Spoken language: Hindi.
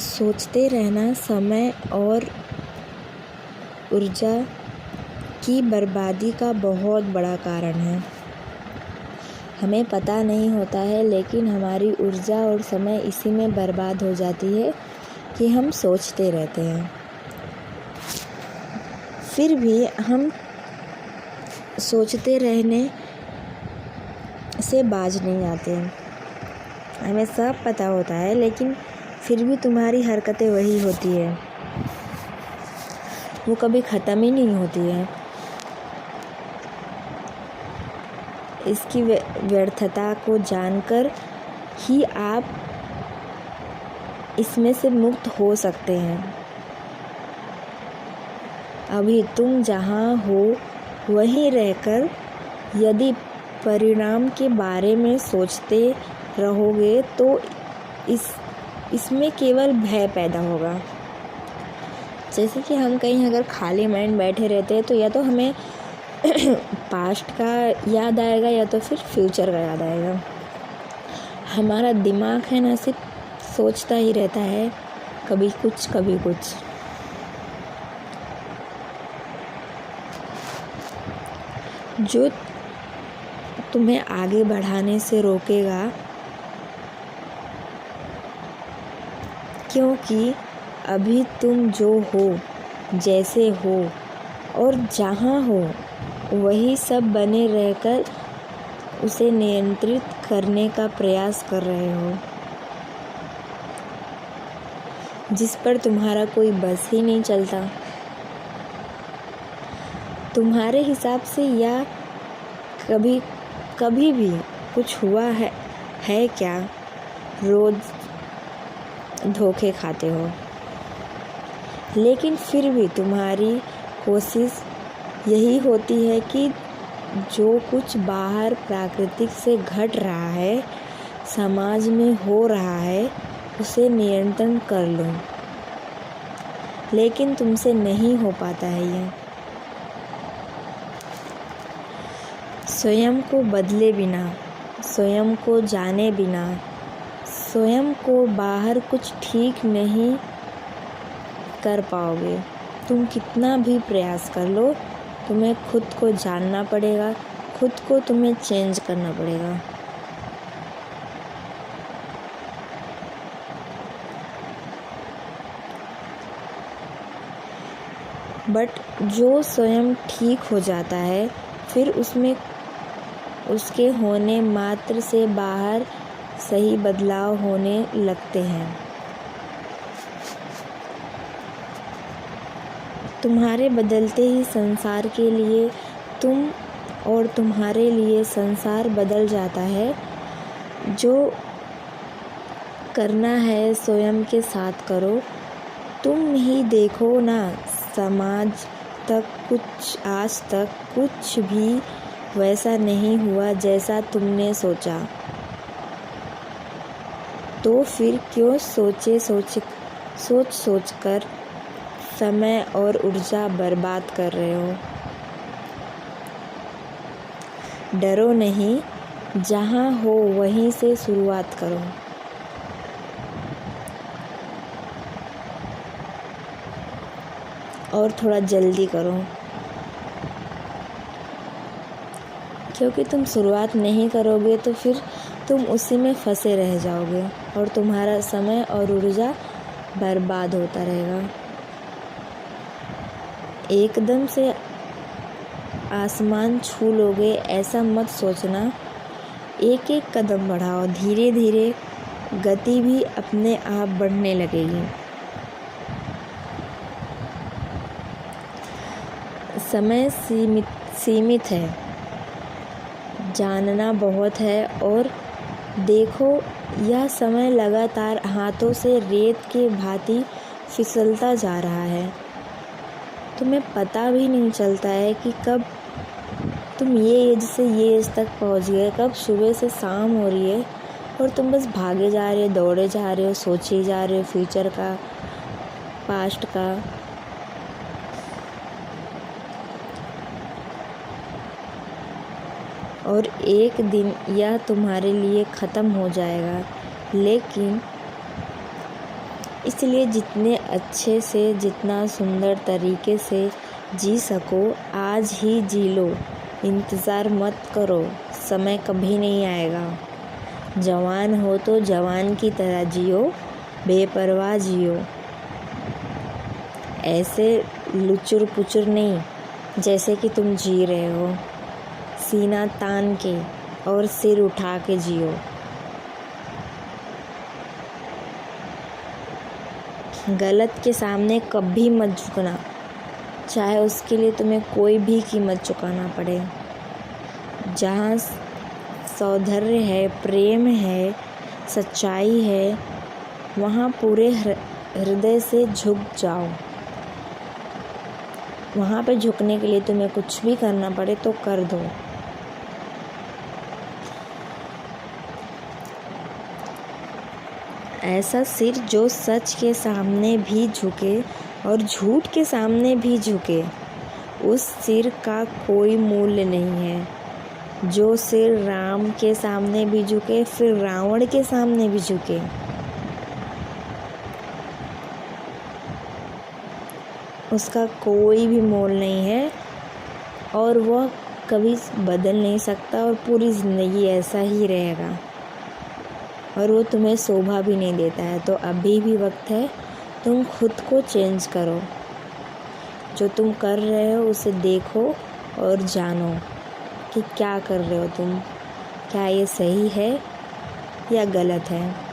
सोचते रहना समय और ऊर्जा की बर्बादी का बहुत बड़ा कारण है। हमें पता नहीं होता है, लेकिन हमारी ऊर्जा और समय इसी में बर्बाद हो जाती है कि हम सोचते रहते हैं। फिर भी हम सोचते रहने से बाज नहीं आते। हमें सब पता होता है, लेकिन फिर भी तुम्हारी हरकतें वही होती है, वो कभी ख़त्म ही नहीं होती है। इसकी व्यर्थता को जानकर ही आप इसमें से मुक्त हो सकते हैं। अभी तुम जहाँ हो वहीं रहकर यदि परिणाम के बारे में सोचते रहोगे तो इसमें केवल भय पैदा होगा। जैसे कि हम कहीं अगर खाली माइंड बैठे रहते हैं तो या तो हमें पास्ट का याद आएगा या तो फिर फ्यूचर का याद आएगा। हमारा दिमाग है ना, सिर्फ सोचता ही रहता है, कभी कुछ कभी कुछ। जो तुम्हें आगे बढ़ाने से रोकेगा, क्योंकि अभी तुम जो हो, जैसे हो और जहाँ हो वही सब बने रहकर उसे नियंत्रित करने का प्रयास कर रहे हो, जिस पर तुम्हारा कोई बस ही नहीं चलता। तुम्हारे हिसाब से या कभी भी कुछ हुआ है क्या? रोज़ धोखे खाते हो, लेकिन फिर भी तुम्हारी कोशिश यही होती है कि जो कुछ बाहर प्राकृतिक से घट रहा है, समाज में हो रहा है, उसे नियंत्रण कर लो। लेकिन तुमसे नहीं हो पाता है ये। स्वयं को बदले बिना, स्वयं को जाने बिना, स्वयं को बाहर कुछ ठीक नहीं कर पाओगे। तुम कितना भी प्रयास कर लो, तुम्हें खुद को जानना पड़ेगा, खुद को तुम्हें चेंज करना पड़ेगा। बट जो स्वयं ठीक हो जाता है, फिर उसमें उसके होने मात्र से बाहर सही बदलाव होने लगते हैं। तुम्हारे बदलते ही संसार के लिए तुम और तुम्हारे लिए संसार बदल जाता है। जो करना है स्वयं के साथ करो। तुम ही देखो ना, समाज तक आज तक कुछ भी वैसा नहीं हुआ जैसा तुमने सोचा। तो फिर क्यों सोच कर समय और ऊर्जा बर्बाद कर रहे हो? डरो नहीं, जहाँ हो वहीं से शुरुआत करो। और थोड़ा जल्दी करो, क्योंकि तुम शुरुआत नहीं करोगे तो फिर तुम उसी में फंसे रह जाओगे और तुम्हारा समय और ऊर्जा बर्बाद होता रहेगा। एकदम से आसमान छू लोगे ऐसा मत सोचना। एक एक कदम बढ़ाओ, धीरे धीरे गति भी अपने आप बढ़ने लगेगी। समय सीमित है, जानना बहुत है। और देखो, यह समय लगातार हाथों से रेत के भांति फिसलता जा रहा है। तुम्हें पता भी नहीं चलता है कि कब तुम ये एज से ये एज तक पहुंच गए, कब सुबह से शाम हो रही है और तुम बस भागे जा रहे हो, दौड़े जा रहे हो, सोचे जा रहे हो फ्यूचर का, पास्ट का। और एक दिन यह तुम्हारे लिए ख़त्म हो जाएगा, लेकिन इसलिए जितने अच्छे से, जितना सुंदर तरीके से जी सको आज ही जी लो। इंतज़ार मत करो, समय कभी नहीं आएगा। जवान हो तो जवान की तरह जियो, बेपरवाह जियो। ऐसे लुचुर पुचुर नहीं जैसे कि तुम जी रहे हो। सीना तान के और सिर उठा के जियो। गलत के सामने कभी मत झुकना, चाहे उसके लिए तुम्हें कोई भी कीमत चुकाना पड़े। जहाँ सौंदर्य है, प्रेम है, सच्चाई है, वहाँ पूरे हृदय से झुक जाओ। वहाँ पे झुकने के लिए तुम्हें कुछ भी करना पड़े तो कर दो। ऐसा सिर जो सच के सामने भी झुके और झूठ के सामने भी झुके, उस सिर का कोई मूल्य नहीं है। जो सिर राम के सामने भी झुके, फिर रावण के सामने भी झुके, उसका कोई भी मोल नहीं है और वह कभी बदल नहीं सकता और पूरी ज़िंदगी ऐसा ही रहेगा और वो तुम्हें शोभा भी नहीं देता है। तो अभी भी वक्त है, तुम खुद को चेंज करो। जो तुम कर रहे हो उसे देखो और जानो कि क्या कर रहे हो तुम, क्या ये सही है या गलत है।